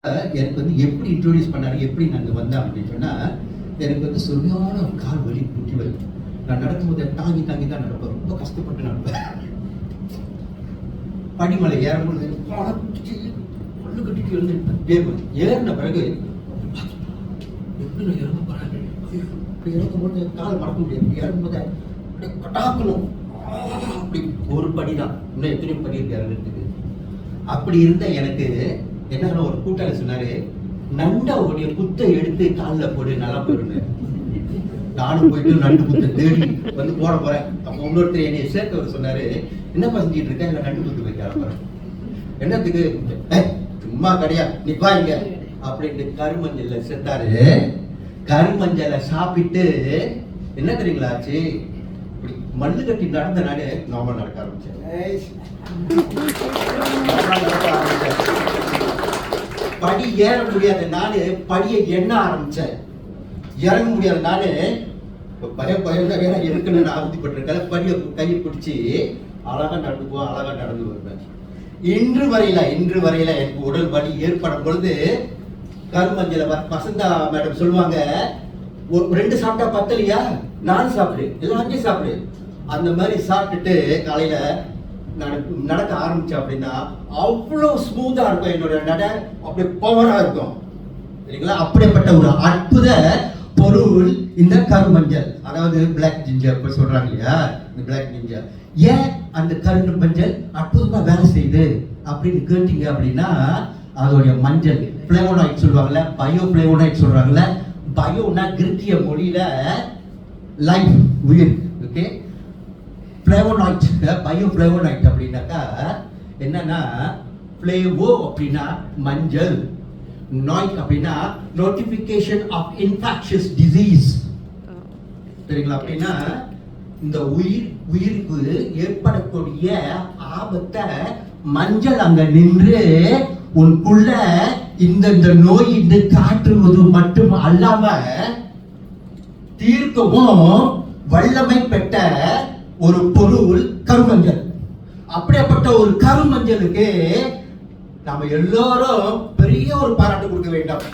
எனக்கு வந்து எப்படி இன்ட்ரோடியூஸ் பண்ணாரு, எப்படி நாங்கள் வந்தேன் அப்படின்னு சொன்னால், எனக்கு வந்து சரியான கால் வலி, முட்டி வலி. நான் நடக்கும்போது தாங்கி தாங்கி தான் நடப்பேன், ரொம்ப கஷ்டப்பட்டு நடப்பேன். படிமலை ஏறும்போது பல்லு கட்டிட்டு எழுந்துருப்பேன். ஏறின பிறகு எப்படி நான் இறங்க போறேன், இப்படி இறங்கும்போது கால் மறக்க முடியாது. இறங்கும்போது அப்படியே கட்டாக்கணும், அப்படி ஒரு படி தான், இன்னும் எத்தனையோ படி இருக்கு இறங்குறதுக்கு. அப்படி இருந்த எனக்கு என்ன ஒரு கூட்டாளி சொன்னாரு, நண்டா உடைய குத்தை எடுத்து காலில் போடு, நல்லா போயிடுங்க. நானும் போயிட்டு நண்டு குத்தை தேடி வந்து போட போறேன். அப்போ இன்னொருத்தர் என்னை சேர்த்தவர் சொன்னாரு, என்னப்பா செஞ்சிட்டு இருக்க, இல்லை நண்டு குத்து வைக்க போறேன். என்னத்துக்கு, சும்மா கிடையாது, நிப்பாங்க அப்படின்ட்டு கருமஞ்சள்ல செத்தாரு. கருமஞ்சளை சாப்பிட்டு என்ன தெரியுங்களா ஆச்சு, இப்படி மண்ணு கட்டி நடந்த நானே நார்மல் நடக்க ஆரம்பிச்சேன். படி ஏற முடியாத நானு படியை எண்ண ஆரம்பிச்சேன். இறங்க முடியாத நானு பயம் இருக்குன்னு நான் அவதிப்பட்டிருக்கேன். படியை கையை பிடிச்சி அழகா நடந்துக்குவோம், அழகா நடந்து வருவேன். இன்று வரையில எனக்கு உடல் வலி ஏற்படும் பொழுது கருமஞ்சளை வசந்தா மேடம் சொல்லுவாங்க, 2 சாப்பிட்டா பத்தலையா, 4 சாப்பிடு, எல்லாம் 5 சாப்பிடு. அந்த மாதிரி சாப்பிட்டுட்டு காலையில நான் நடக்க ஆரம்பிச்சேன் அப்படின்னா அவ்வளவு ஸ்மூத்தா இருக்கும் என்னோட நட, அப்படி பவரா இருக்கும் சரிங்களா. அப்படிப்பட்ட ஒரு அற்புத பொருள் இந்த கருமஞ்சள், அதாவது பிளாக் ஜிஞ்சர் சொல்றாங்க இல்லையா, இந்த பிளாக் ஜிஞ்சர். ஏன் அந்த கருமஞ்சள் அற்புதமா வேலை செய்யுது அப்படின்னு கேட்டீங்க அப்படின்னா, அதோடைய மஞ்சள் பிளேவோனாய்ட் சொல்லுவாங்கல்ல, பயோ பிளேவோனாய்ட் சொல்றாங்கல்ல. பயோனா கிரீக்கிய மொழியில லைஃப், உயிர். ஓகே, பிளேவோனாய்ட், பயோ பிளேவோனாய்ட் அப்படின்னாக்கா என்னன்னா, பிளேவோ அப்படின்னா மஞ்சள், நாய்ட் அப்படின்னா நோட்டிபிகேஷன் ஆஃப் இன்ஃபெக்ஷியஸ் டிசீஸ் சரிங்களா. அப்படின்னா இந்த உயிருக்கு ஏற்படக்கூடிய ஆபத்தை மஞ்சள் அங்க நின்று உனக்குள்ள இந்த நோய் காட்டுவது மட்டும் அல்லாம தீர்க்கவும் வல்லமை பெற்ற ஒரு பொருள் கருமஞ்சள். அப்படிப்பட்ட ஒரு கருமஞ்சளுக்கு நாம எல்லாரும் பெரிய ஒரு பாராட்டு கொடுக்க வேண்டும்.